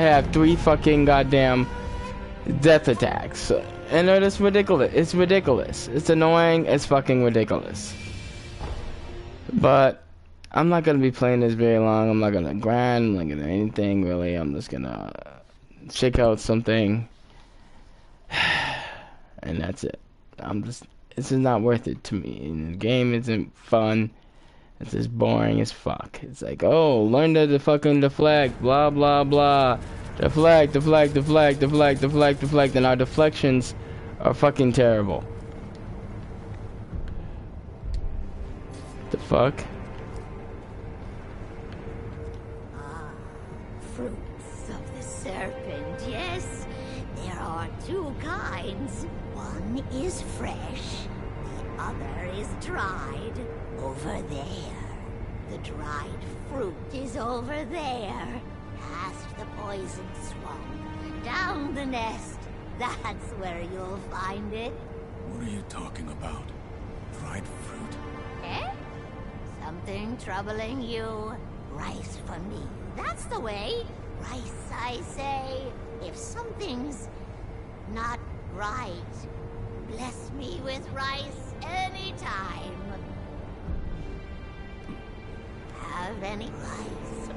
have 3 fucking goddamn death attacks. And it's ridiculous. It's ridiculous. It's annoying. It's fucking ridiculous. But I'm not gonna be playing this very long. I'm not gonna grind. I'm not gonna do anything really. I'm just gonna check out something, and that's it. This is not worth it to me. And the game isn't fun. It's just boring as fuck. It's like, oh, learn to fucking deflect, blah blah blah. Deflect, deflect, deflect, deflect, deflect, deflect, and our deflections are fucking terrible. The fuck? Fruits of the serpent, yes. There are 2 kinds. One is fresh, the other is dried. Over there. The dried fruit is over there. Past the poison swamp. Down the nest. That's where you'll find it. What are you talking about? Dried fruit? Eh? Something troubling you? Rice for me. That's the way. Rice, I say. If something's not right, bless me with rice anytime. Have any rice?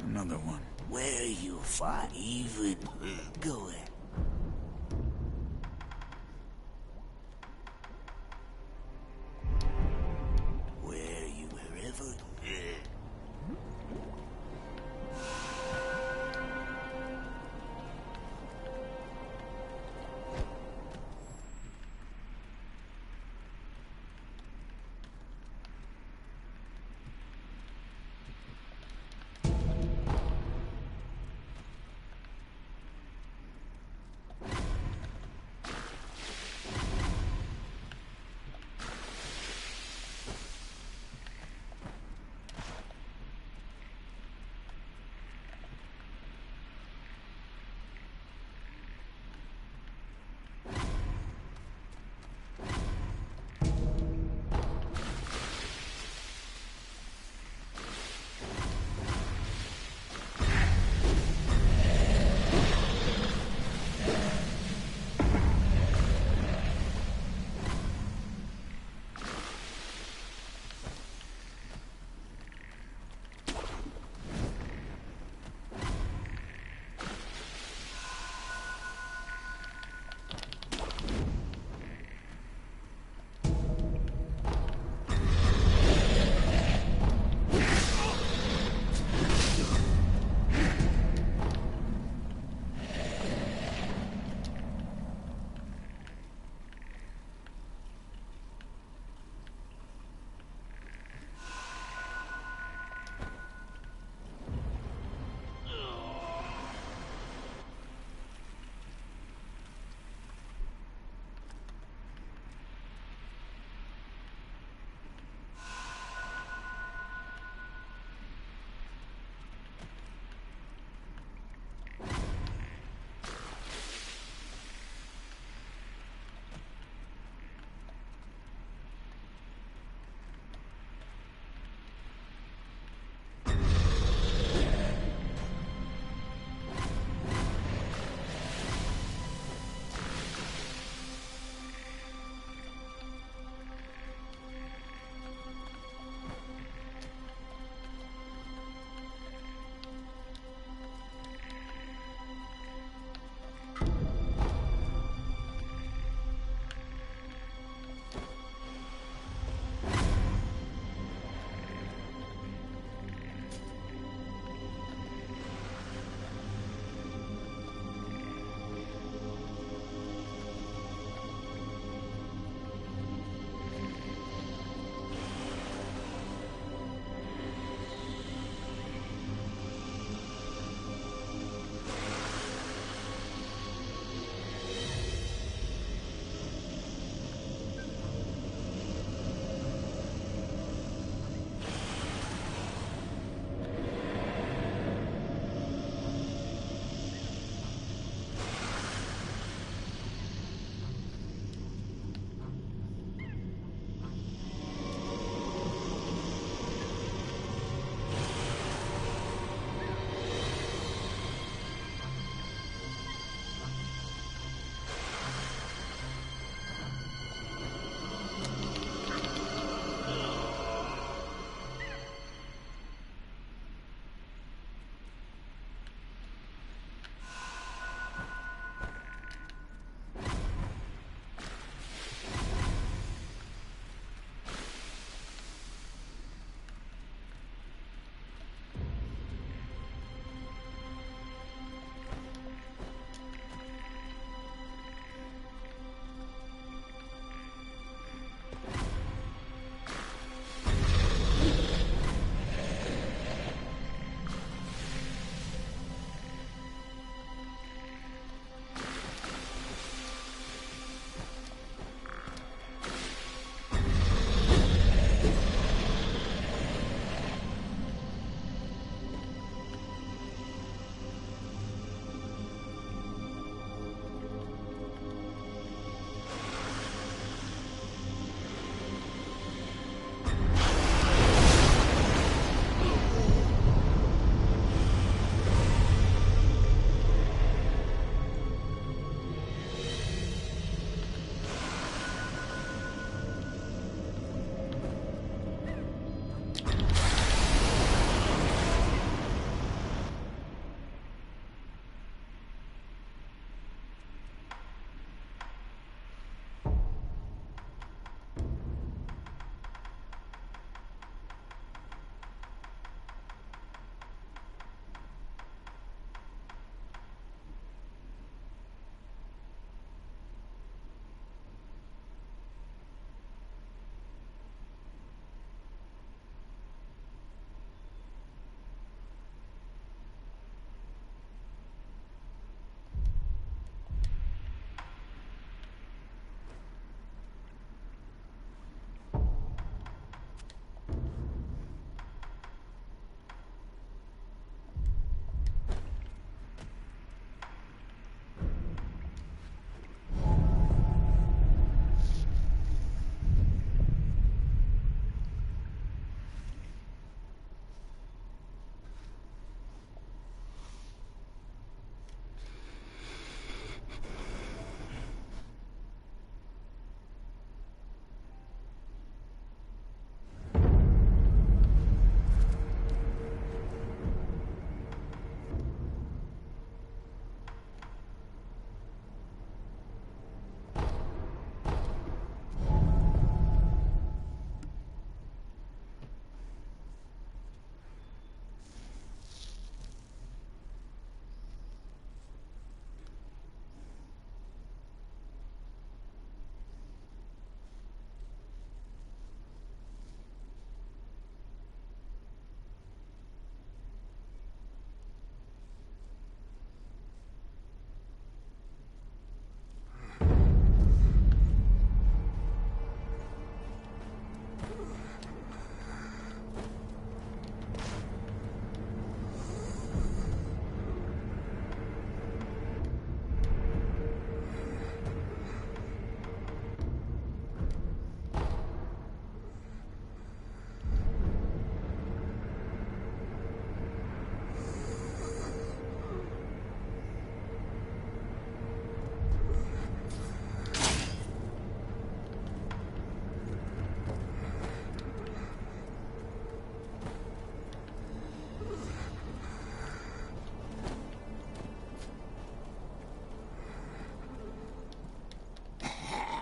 Another one. Where you find even going? Where you wherever?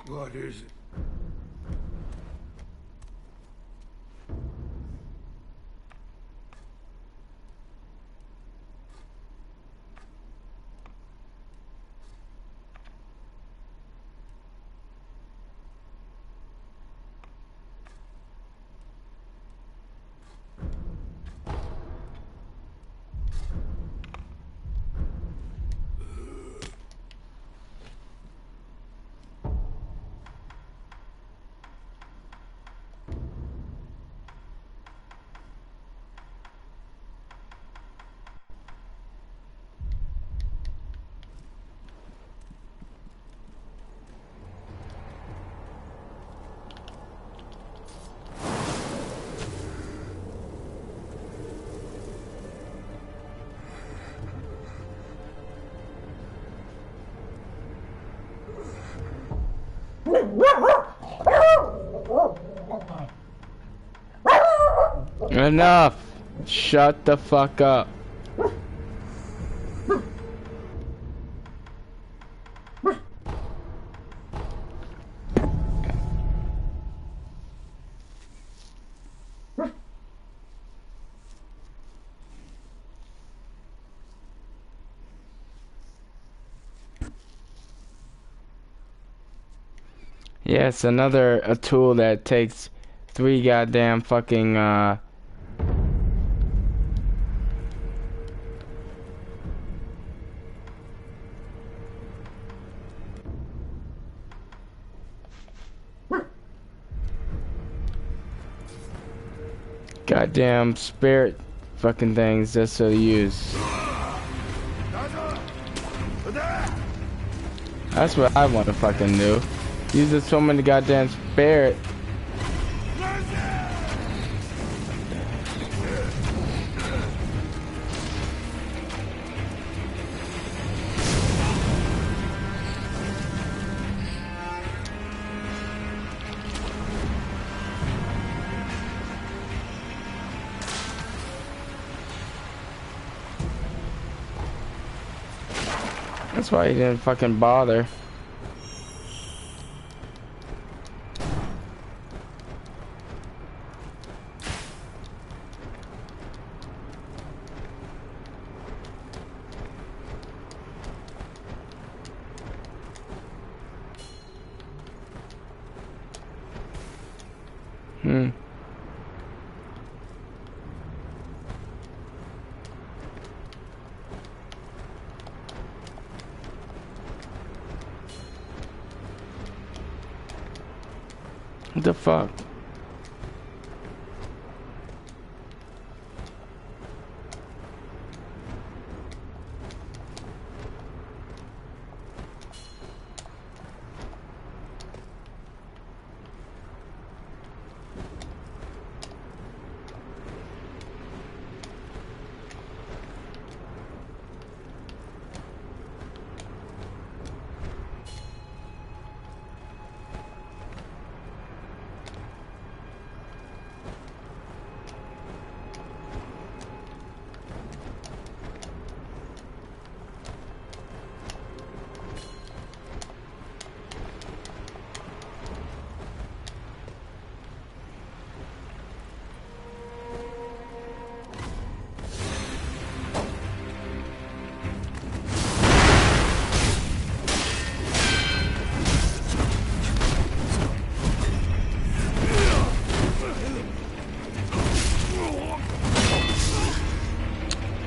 What is it? Enough! Shut the fuck up. Yeah, it's another a tool that takes 3 goddamn fucking goddamn spirit fucking things just to use. That's what I want to fucking do. Use so many goddamn spirit. That's why he didn't fucking bother. What the fuck?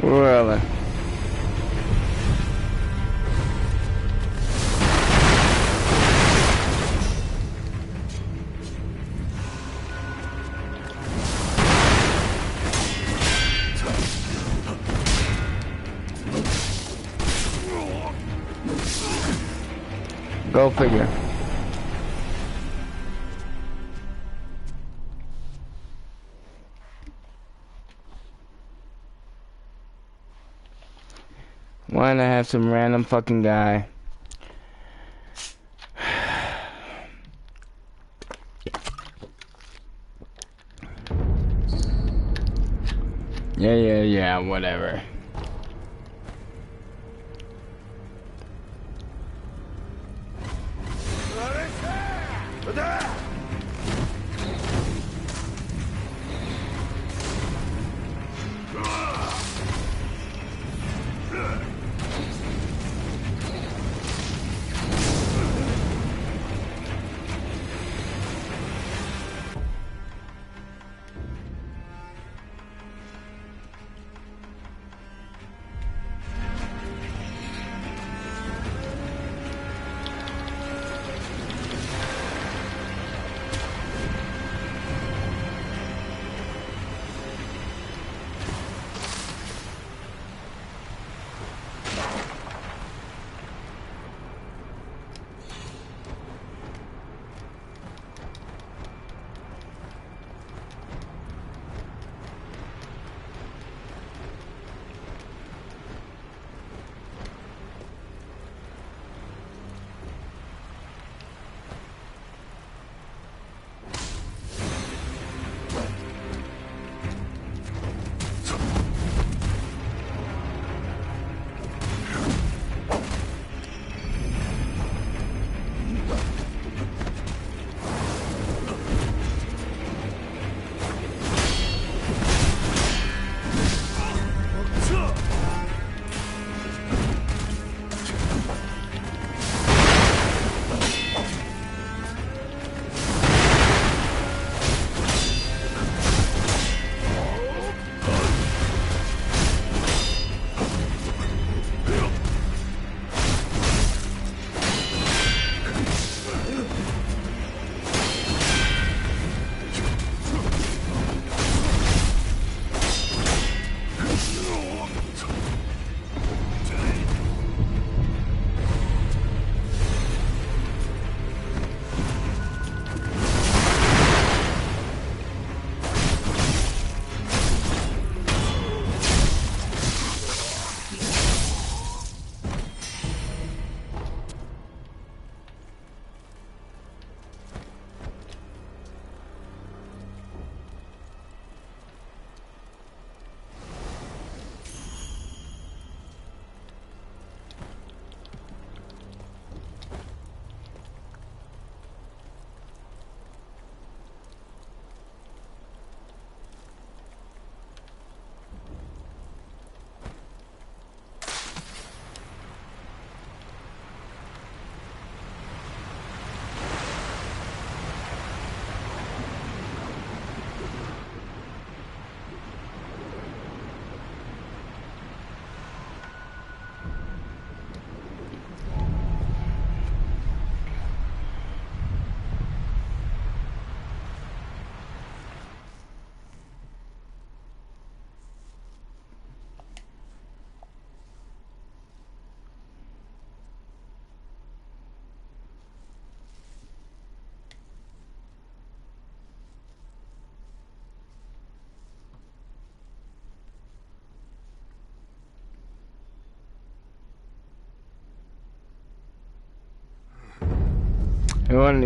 Really? Go figure. Why not have some random fucking guy? Yeah, whatever. Let us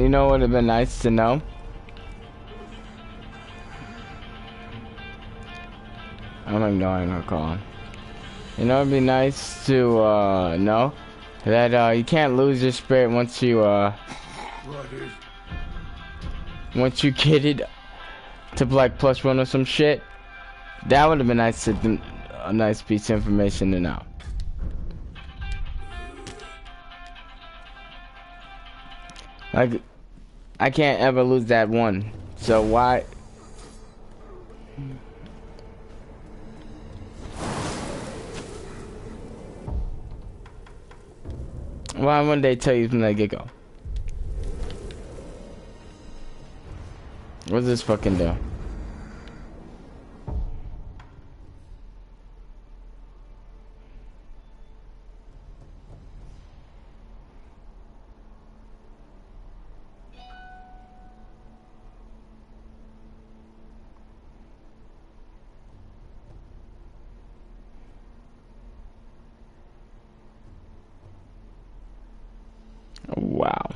You know what would have been nice to know? I'm ignoring her call. You know, it'd be nice to know that you can't lose your spirit once you get it to like +1 or some shit. That would have been nice to a nice piece of information to know. Like, I can't ever lose that one. So why? Why wouldn't they tell you from the get-go? What's this fucking do? Wow.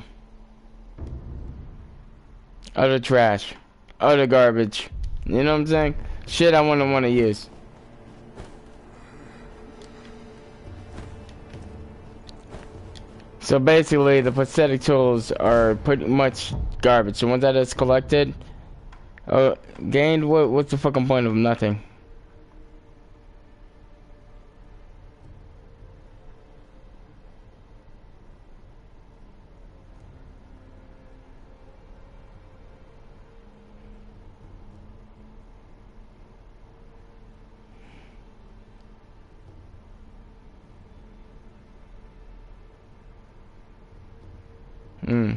Utter trash. Utter garbage. You know what I'm saying? Shit I wouldn't want to use. So basically, the prosthetic tools are pretty much Garbage. The ones that is collected, gained. What's the fucking point of nothing? Hmm.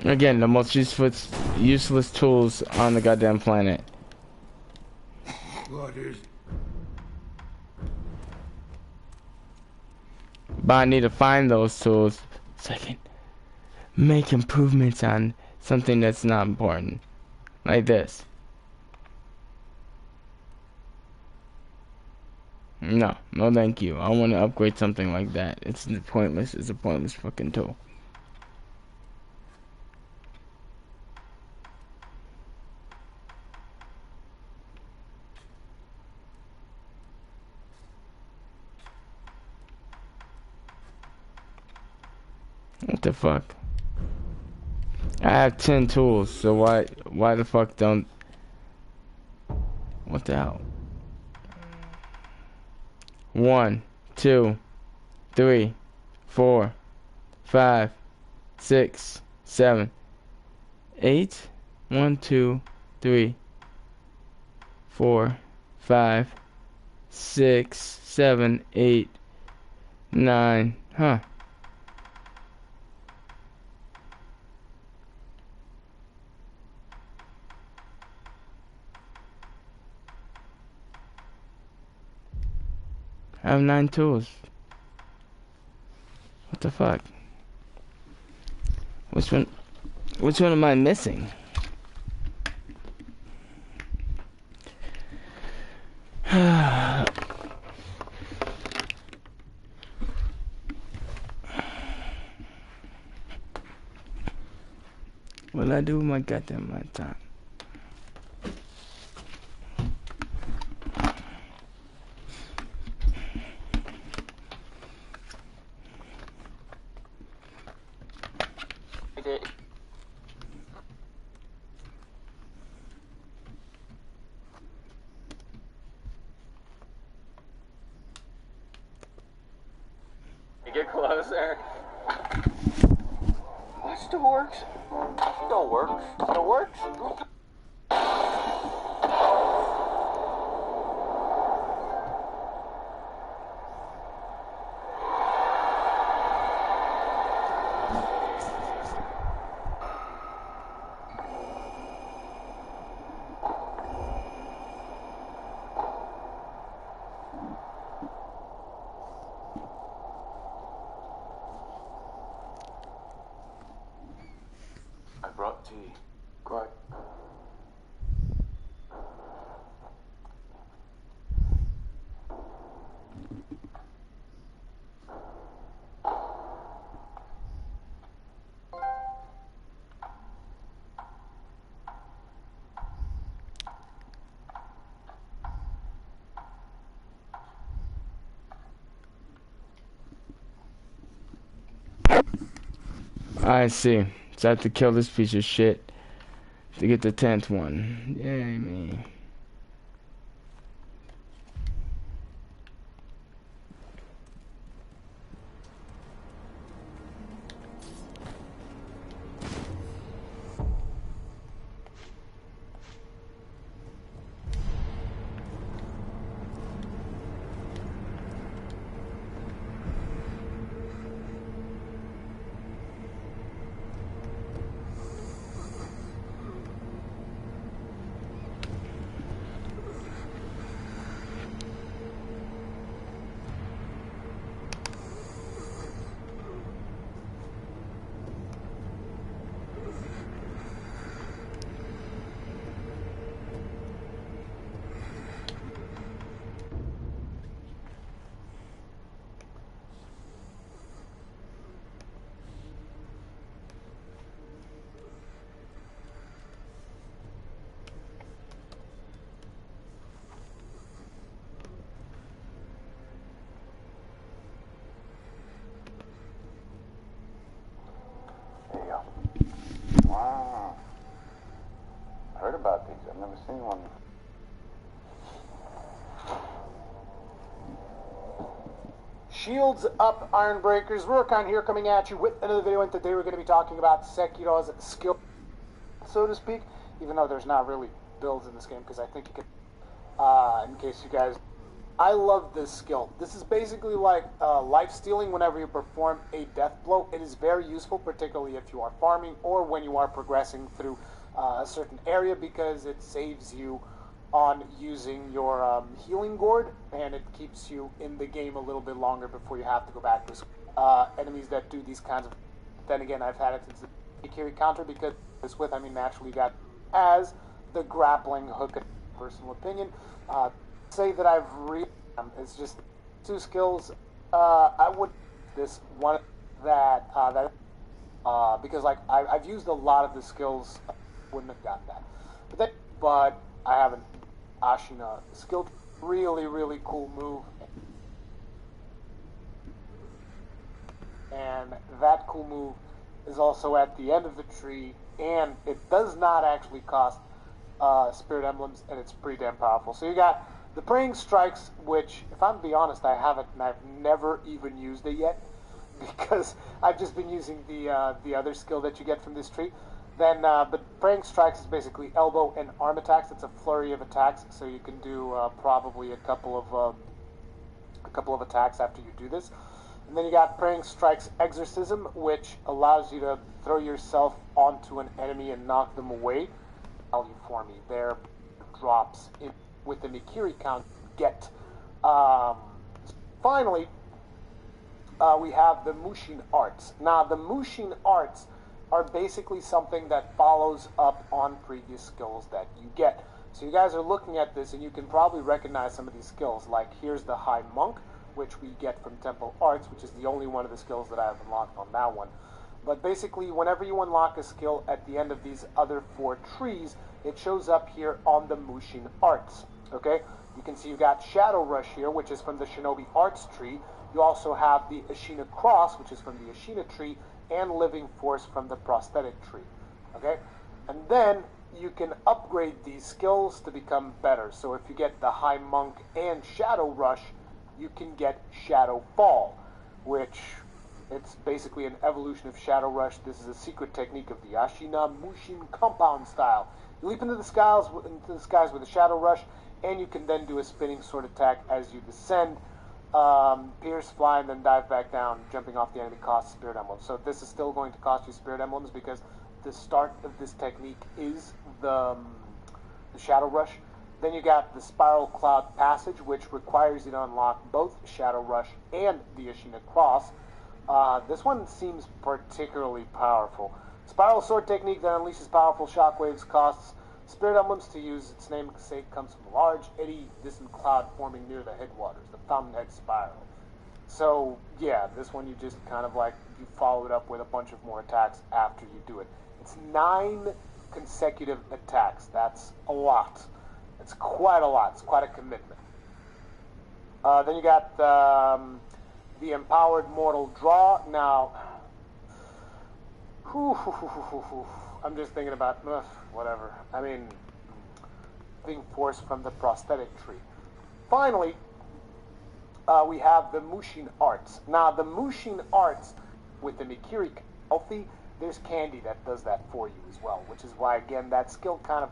Again, the most useless tools on the goddamn planet. What is... But I need to find those tools so I can make improvements on something that's not important. Like this. No, no thank you. I want to upgrade something like that. It's pointless. It's a pointless fucking tool. What the fuck? I have 10 tools, so why the fuck don't... What the hell? 1, 2, 3, 4, 5, 6, 7, 8. 1, 2, 3, 4, 5, 6, 7, 8, 9. Huh. I have 9 tools. What the fuck? Which one am I missing? What'll I do with my goddamn time? Get closer. That still works. Don't work. Still works. I brought tea. Quiet. I see. So I have to kill this piece of shit to get the 10th one. Yay me. seen one. Shields up, Iron Breakers. Rurikon here coming at you with another video, and today we're going to be talking about Sekiro's skill, so to speak, even though there's not really builds in this game, because I think you can, in case you guys... I love this skill. This is basically like life stealing whenever you perform a death blow. It is very useful, particularly if you are farming or when you are progressing through a certain area, because it saves you on using your healing gourd, and it keeps you in the game a little bit longer before you have to go back to enemies that do these kinds of... Then again, I've had it since the Sekiro counter, because this with, I mean, naturally got as the grappling hook, in personal opinion. Say that I've it's just two skills. I would this one that because like I've used a lot of the skills, wouldn't have got that, but I haven't. Ashina skill, really cool move, and that cool move is also at the end of the tree, and it does not actually cost spirit emblems, and it's pretty damn powerful. So you got the praying strikes, which, if I'm to be honest, I haven't, and I've never even used it yet, because I've just been using the other skill that you get from this tree. Then, but praying strikes is basically elbow and arm attacks. It's a flurry of attacks, so you can do probably a couple of attacks after you do this. And then you got praying strikes exorcism, which allows you to throw yourself onto an enemy and knock them away. Value for me there drops in with the Mikiri count. Get finally, we have the Mushin arts. Now, the Mushin arts are basically something that follows up on previous skills that you get. So you guys are looking at this, and you can probably recognize some of these skills. Like, here's the High Monk, which we get from Temple Arts, which is the only one of the skills that I have unlocked on that one. But basically, whenever you unlock a skill at the end of these other 4 trees, it shows up here on the Mushin arts. Okay? You can see you got Shadow Rush here, which is from the Shinobi Arts tree. You also have the Ashina Cross, which is from the Ashina tree, and Living Force from the Prosthetic tree. Okay? And then you can upgrade these skills to become better. So if you get the High Monk and Shadow Rush, you can get Shadow Fall, which it's basically an evolution of Shadow Rush. This is a secret technique of the Ashina Mushin compound style. You leap into the skies with a Shadow Rush, and you can then do a spinning sword attack as you descend. Pierce, fly, and then dive back down. Jumping off the enemy costs spirit emblems. So this is still going to cost you spirit emblems, because the start of this technique is the Shadow Rush. Then you got the Spiral Cloud Passage, which requires you to unlock both Shadow Rush and the Ashina Cross. This one seems particularly powerful. Spiral Sword technique that unleashes powerful shockwaves costs spirit emblems to use. Its name sake comes from a large, eddy, distant cloud forming near the headwaters, the Fountainhead Spiral. So, yeah, this one you just kind of like, you follow it up with a bunch of more attacks after you do it. It's 9 consecutive attacks. That's a lot. It's quite a lot. It's quite a commitment. Then you got the Empowered Mortal Draw. Now, I'm just thinking about, whatever. I mean, Living Force from the Prosthetic tree. Finally, we have the Mushin arts. Now, the Mushin arts with the Mikiri healthy, there's Candy that does that for you as well, which is why, again, that skill kind of...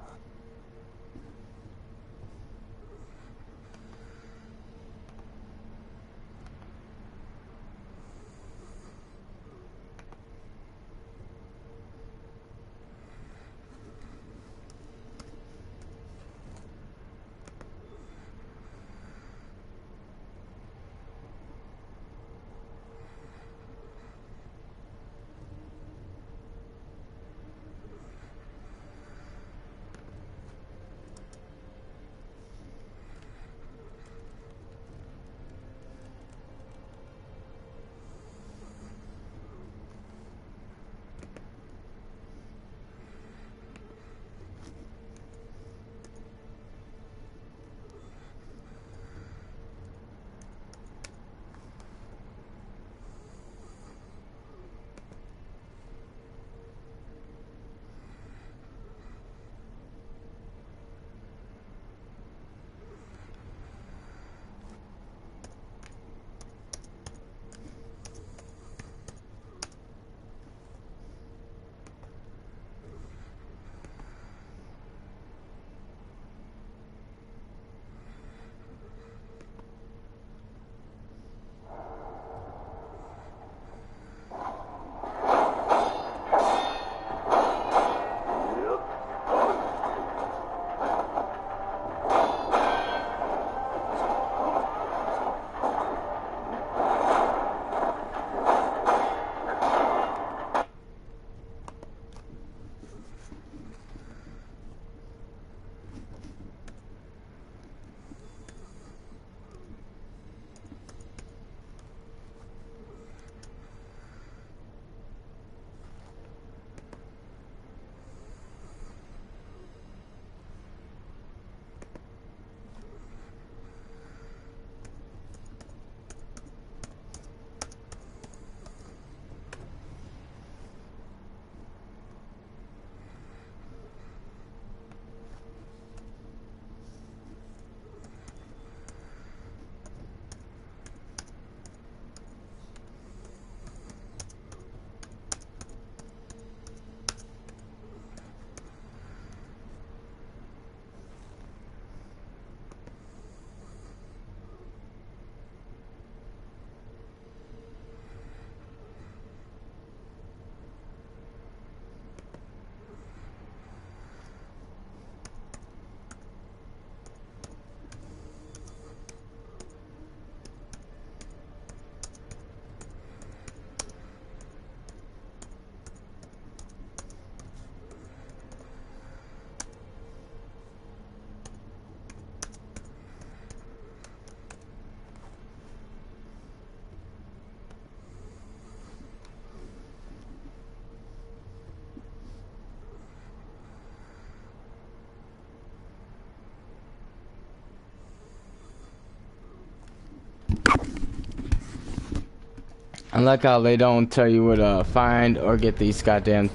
I like how they don't tell you where to find or get these goddamn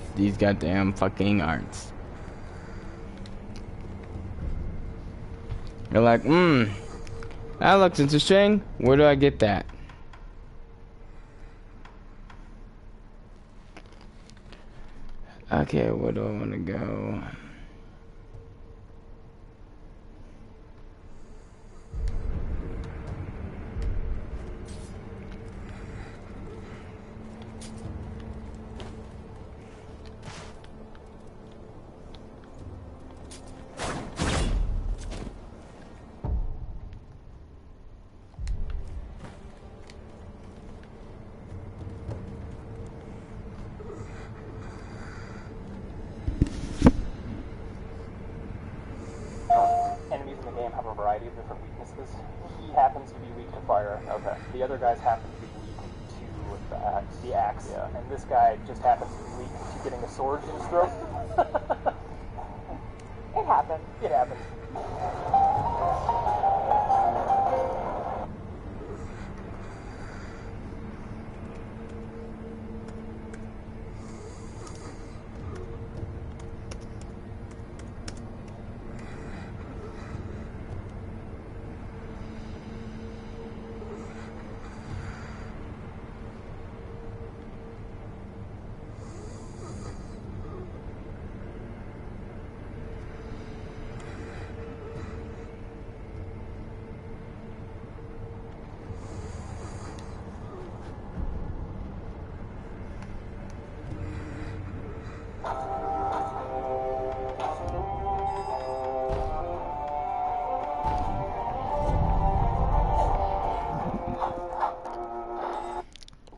fucking arts. You're like, that looks interesting. Where do I get that? Okay, where do I want to go? Enemies in the game have a variety of different weaknesses. He happens to be weak to fire. Okay. The other guys happen to be weak to the axe. The axe. Yeah. And this guy just happens to be weak to getting a sword in his throat. It happens. It happens.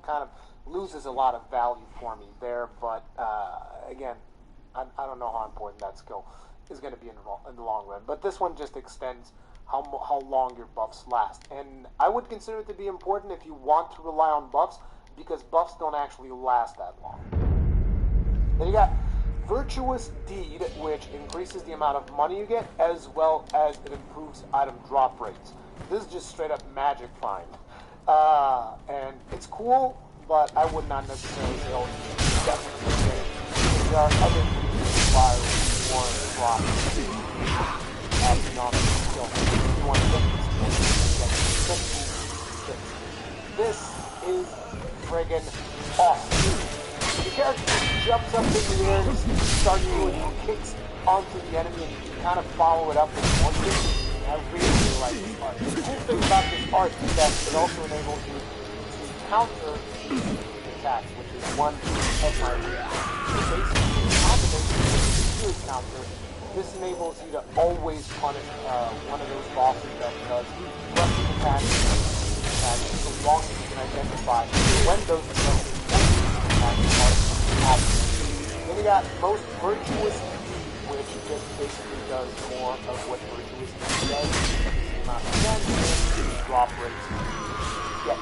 Kind of loses a lot of value for me there, but again, I don't know how important that skill is going to be in the long run. But this one just extends how long your buffs last, and I would consider it to be important if you want to rely on buffs, because buffs don't actually last that long. Then you got Virtuous Deed, which increases the amount of money you get, as well as it improves item drop rates. This is just straight up magic find. And it's cool, but I would not necessarily say, oh, you definitely get it. There are other fire more drop beyond the skill. If you want to get this skill, this is friggin' awesome. The character just jumps up in the air and starts doing kicks onto the enemy, and you can kind of follow it up with one kick. I really like this art. The cool thing about this art is that it also enables you to counter attacks, which is one of my basically combination with the shield counter. This enables you to always punish one of those bosses that does rushing attacks, so long as you can identify when those attacks are happening. Then you got Most Virtuous, which just basically does more of what Virtuous does. The amount of damage, drop rates. Yes.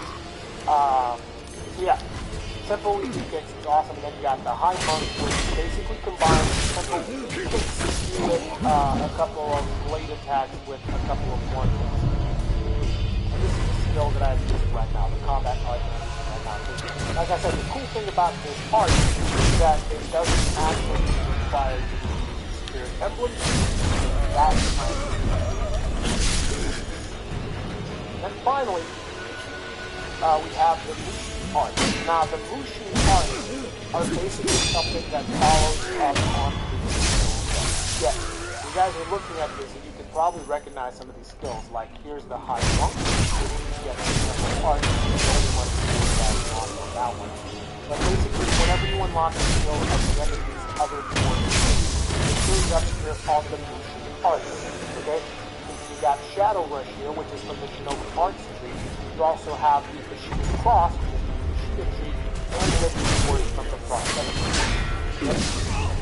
So yeah, simple easy kicks is awesome. And then you got the High Monk, which basically combines simple kicks with a couple of blade attacks with a couple of one hits. And this is the skill that I use right now, the combat art that I use right now. Like I said, the cool thing about this art is that it doesn't actually require you to use Spirit Emblem. That's my And finally, we have the Mushin art. Now, the Mushin art are basically something that follows up on the skills. Yes, you guys are looking at this and you can probably recognize some of these skills. Like, here's the High Monk, which you get the art, on that one. But basically, whenever you unlock a skill at the end of these other four skills, it shows up here on the Mushin art. Okay? You got Shadow Rush here, which is from the Shinobi Arts tree. You also have the Kushida Cross, which is from the Kushida tree, and the Living Force from the Cross.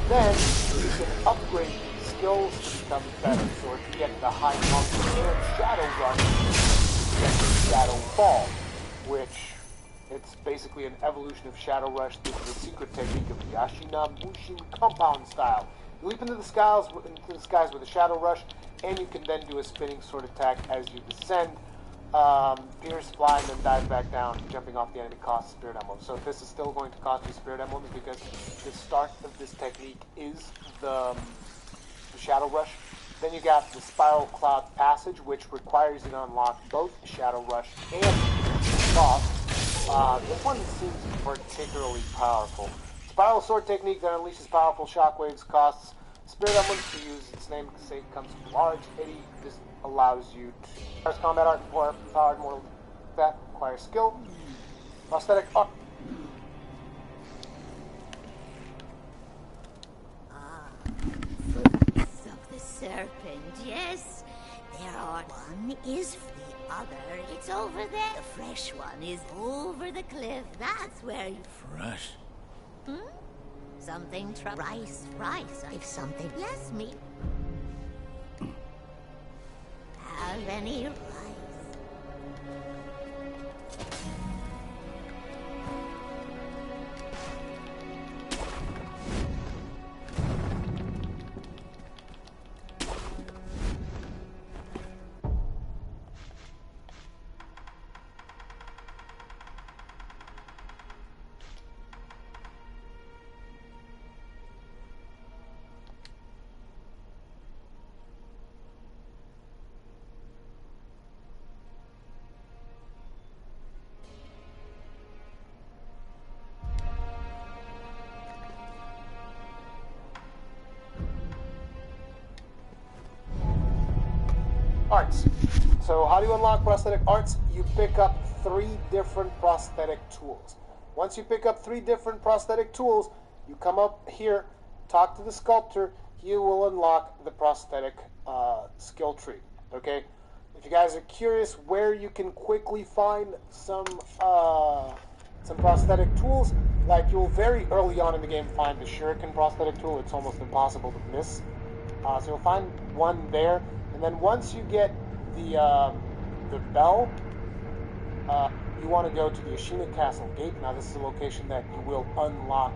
Then, you can upgrade these skills to become better. So if you get the High Monk and Shadow Rush, you get the Shadow Fall, which it's basically an evolution of Shadow Rush through the secret technique of Yashina Mushin compound style. You leap into the skies with a Shadow Rush, and you can then do a spinning sword attack as you descend. pierce, fly, and then dive back down. Jumping off the enemy costs spirit emblems. So this is still going to cost you spirit emblems because the start of this technique is the Shadow Rush. Then you got the Spiral Cloud Passage, which requires you to unlock both Shadow Rush and Boss. This one seems particularly powerful. Spiral Sword technique that unleashes powerful shockwaves costs spirit emblems to use. Its name comes from large eddy. This allows you to requires combat art and powered more that requires skill. Prosthetic art. Footprints of the serpent, yes. There are one is the other. It's over there. The fresh one is over the cliff. That's where you Fresh? something rice. If something yes me. Have any rice? Arts. So how do you unlock prosthetic arts? You pick up 3 different prosthetic tools. Once you pick up 3 different prosthetic tools, you come up here, talk to the sculptor. He will unlock the prosthetic skill tree. Okay. If you guys are curious where you can quickly find some prosthetic tools, like you'll very early on in the game find the shuriken prosthetic tool. It's almost impossible to miss. So you'll find one there. And then once you get the bell, you want to go to the Ashina Castle Gate. Now this is a location that you will unlock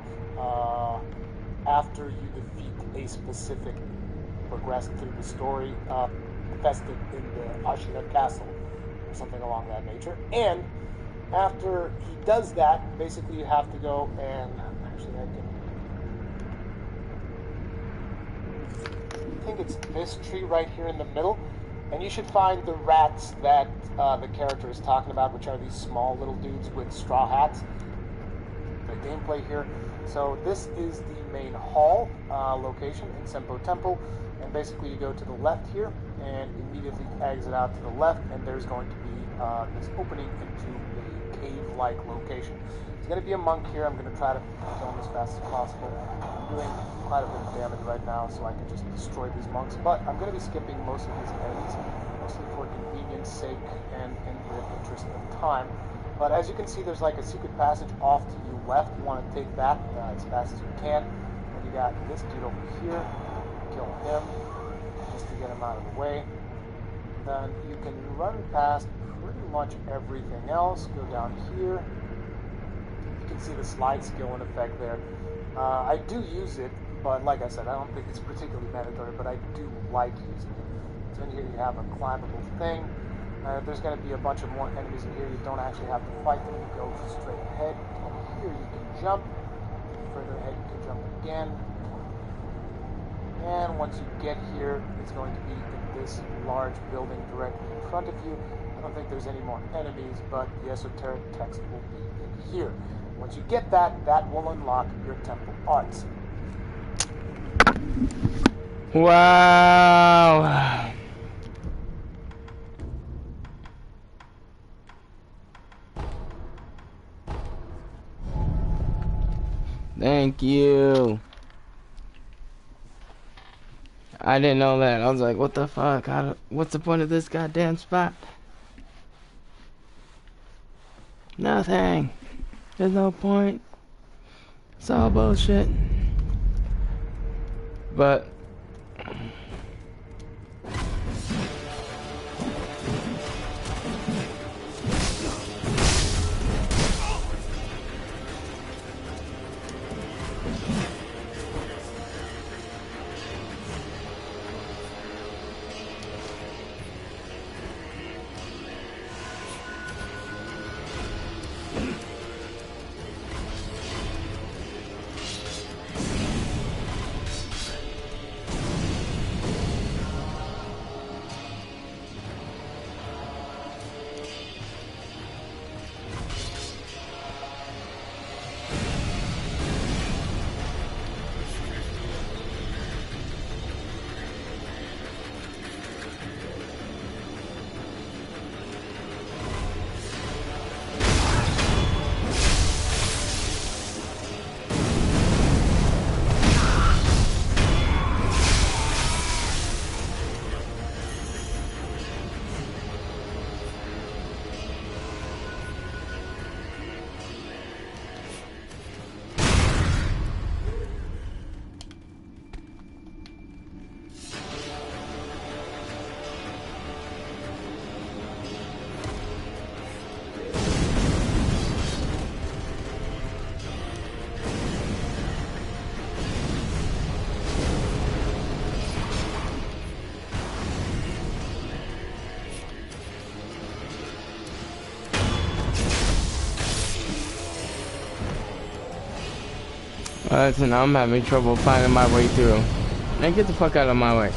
after you defeat a specific, progress through the story, infested in the Ashina Castle, or something along that nature. And after he does that, basically you have to go and, actually I think it's this tree right here in the middle, and you should find the rats that the character is talking about, which are these small little dudes with straw hats. The gameplay here. So this is the main hall location in Senpo Temple, and basically you go to the left here and immediately exit out to the left, and there's going to be this opening into a cave-like location. There's going to be a monk here. I'm going to try to film as fast as possible. I'm doing quite a bit of damage right now, so I can just destroy these monks. But I'm going to be skipping most of these enemies, mostly for convenience sake and in the interest of time. But as you can see, there's like a secret passage off to your left. You want to take that as fast as you can. And you got this dude over here. Kill him just to get him out of the way. Then you can run past pretty much everything else. Go down here. You can see the slide skill in effect there. I do use it, but like I said, I don't think it's particularly mandatory, but I do like using it. So in here you have a climbable thing. There's going to be a bunch of more enemies in here. You don't actually have to fight them. You go straight ahead. And here you can jump. Further ahead you can jump again. And once you get here, it's going to be in this large building directly in front of you. I don't think there's any more enemies, but the esoteric text will be in here. Once you get that, that will unlock your temple arts. Wow. Thank you. I didn't know that. I was like, what the fuck? What's the point of this goddamn spot? Nothing. There's no point. It's all bullshit. But Listen, I'm having trouble finding my way through. Man, get the fuck out of my way.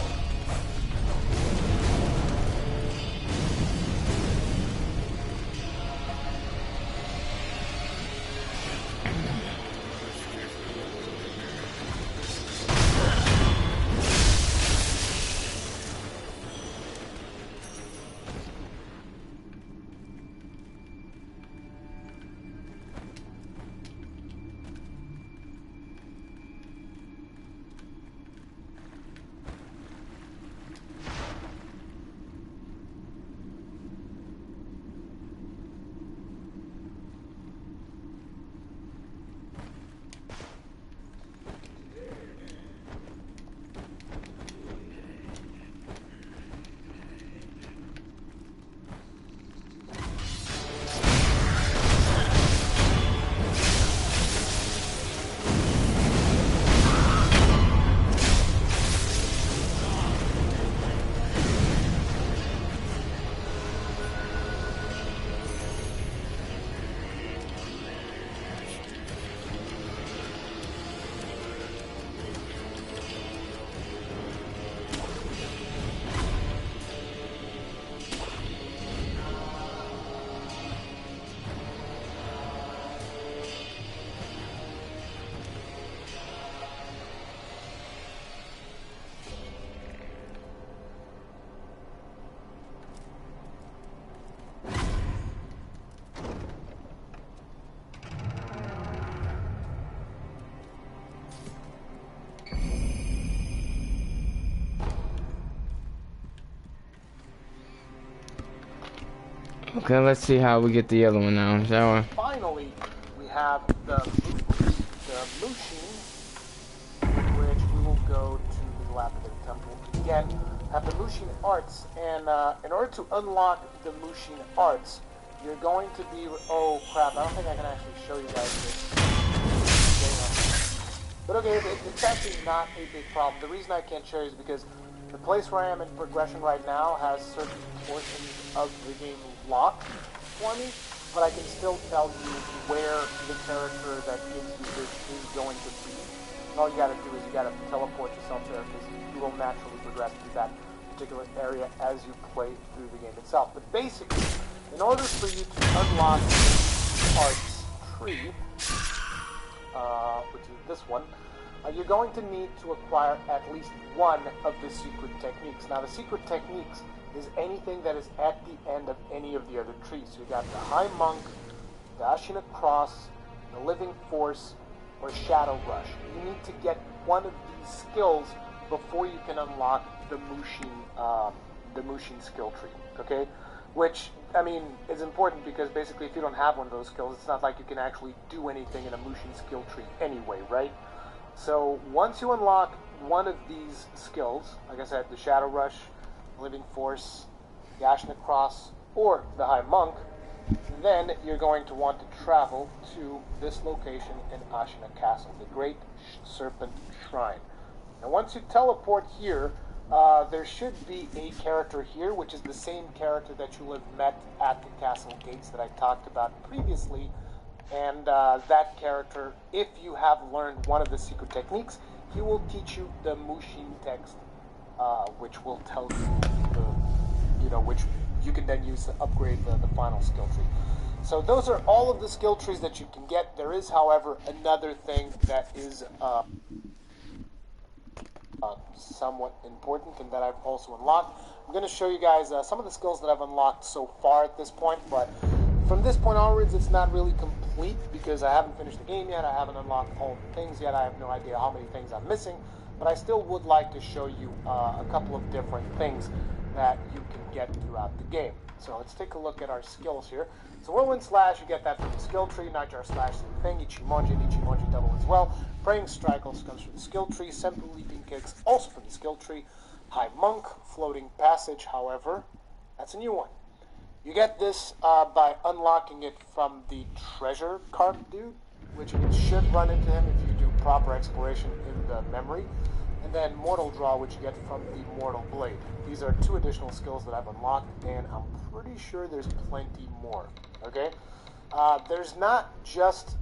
Okay, let's see how we get the other one now, shall we? Finally, we have the Mushin, which we will go to the dilapidated temple again. Have the Mushin arts, and in order to unlock the Mushin arts, you're going to be. Oh crap! I don't think I can actually show you guys this. But okay, it's actually not a big problem. The reason I can't show you is because the place where I am in progression right now has certain portions of the game locked for me, but I can still tell you where the character that gives you this is going to be. And all you gotta do is you gotta teleport yourself there, because you will naturally progress through that particular area as you play through the game itself. But basically, in order for you to unlock the arts tree, which is this one, you're going to need to acquire at least one of the secret techniques. Now, the secret techniques is anything that is at the end of any of the other trees. So you got the High Monk, the Ashina Cross, the Living Force, or Shadow Rush. You need to get one of these skills before you can unlock the Mushin skill tree. Okay, which I mean is important because basically, if you don't have one of those skills, it's not like you can actually do anything in a Mushin skill tree anyway, right? So once you unlock one of these skills, like I said, the Shadow Rush, Living Force, the Ashina Cross, or the High Monk, then you're going to want to travel to this location in Ashina Castle, the Great Serpent Shrine. And once you teleport here, there should be a character here, which is the same character that you have met at the castle gates that I talked about previously. And that character, if you have learned one of the secret techniques, he will teach you the Mushin text, which will tell you, which you can then use to upgrade the final skill tree. So those are all of the skill trees that you can get. There is, however, another thing that is somewhat important and that I've also unlocked. I'm going to show you guys some of the skills that I've unlocked so far at this point, but from this point onwards, it's not really complete because I haven't finished the game yet. I haven't unlocked all the things yet. I have no idea how many things I'm missing, but I still would like to show you a couple of different things that you can get throughout the game. So let's take a look at our skills here. So Whirlwind Slash, you get that from the skill tree. Nightjar Slash, same thing. Ichimonji and Ichimonji double as well. Praying Strike also comes from the skill tree. Senpu Leaping Kicks also from the skill tree. High Monk, Floating Passage, however, that's a new one. You get this by unlocking it from the treasure cart dude, which you should run into him if you do proper exploration in the memory. And then Mortal Draw, which you get from the Mortal Blade. These are two additional skills that I've unlocked, and I'm pretty sure there's plenty more. Okay? There's not just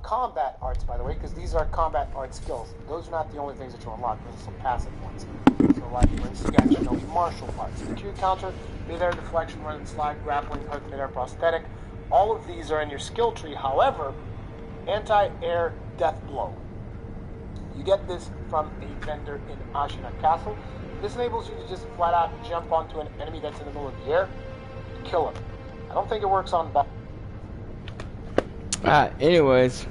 combat arts, by the way, because these are combat art skills. Those are not the only things that you unlock. There's some passive ones. So, like, for instance, you got your martial parts. Secure counter, mid-air deflection, run and slide, grappling hook, mid-air prosthetic. All of these are in your skill tree. However, anti-air death blow. You get this from a vendor in Ashina Castle. This enables you to just flat out jump onto an enemy that's in the middle of the air, kill him. I don't think it works on Anyways.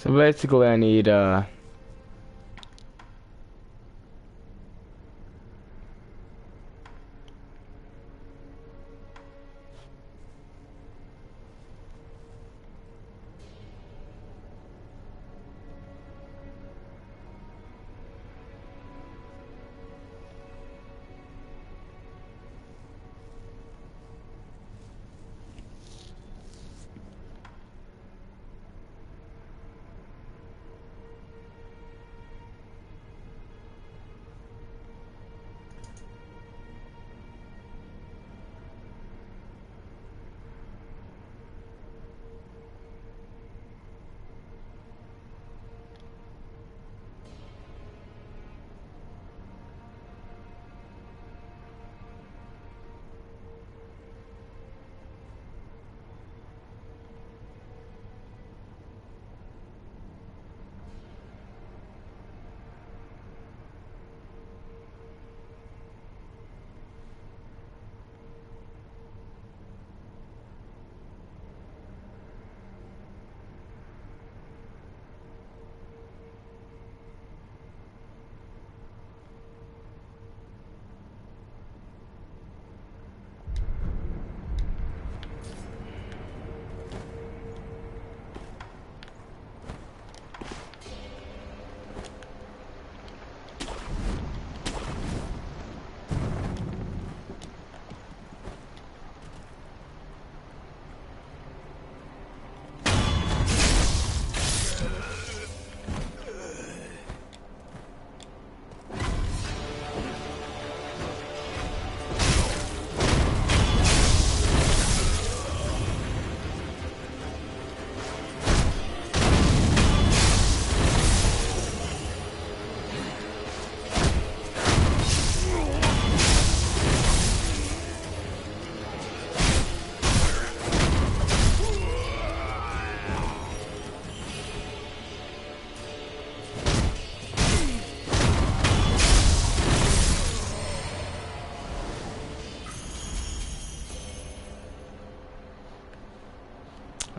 So basically I need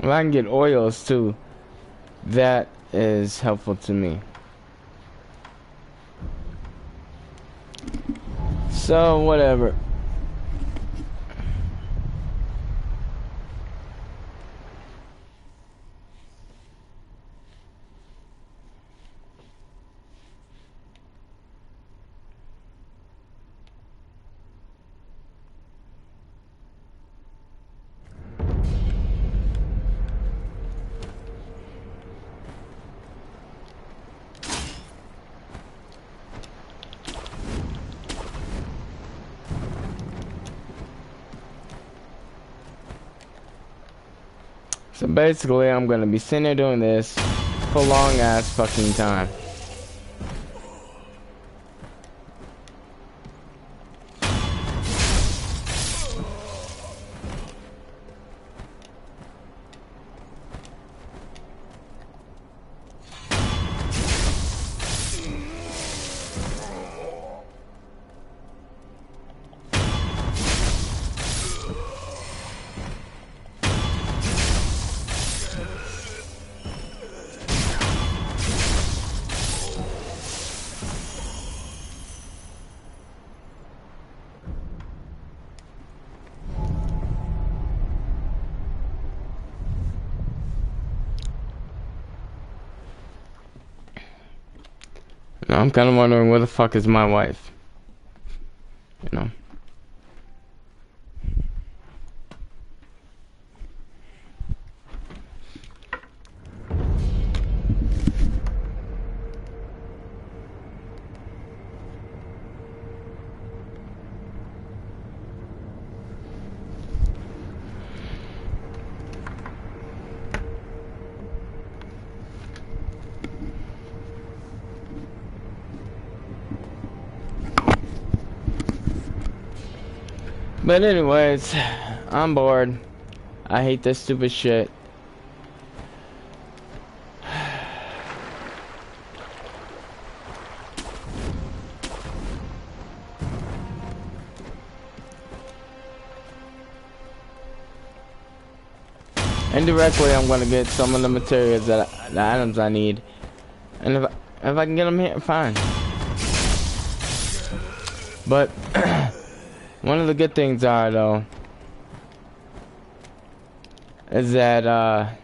If I can get oils too, that is helpful to me. So, whatever. So basically, I'm gonna be sitting there doing this for a long ass fucking time. Now, I'm kind of wondering where the fuck is my wife? You know? But anyways, I'm bored. I hate this stupid shit. Indirectly, I'm gonna get some of the materials the items I need, and if I can get them here, fine. But one of the good things are though is that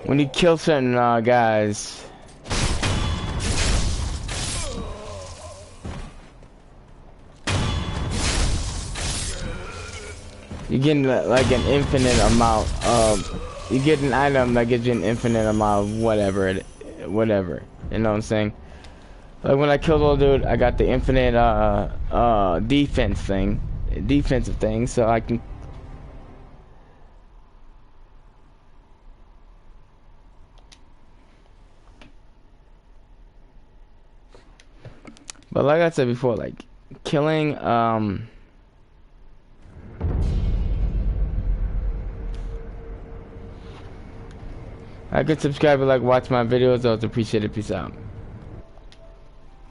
when you kill certain guys, you get like an infinite amount of, you get an item that gives you an infinite amount of whatever, you know what I'm saying? Like when I killed old dude, I got the infinite defensive thing, so I can. But like I said before, like killing I could subscribe and like watch my videos. I would appreciate it. Peace out.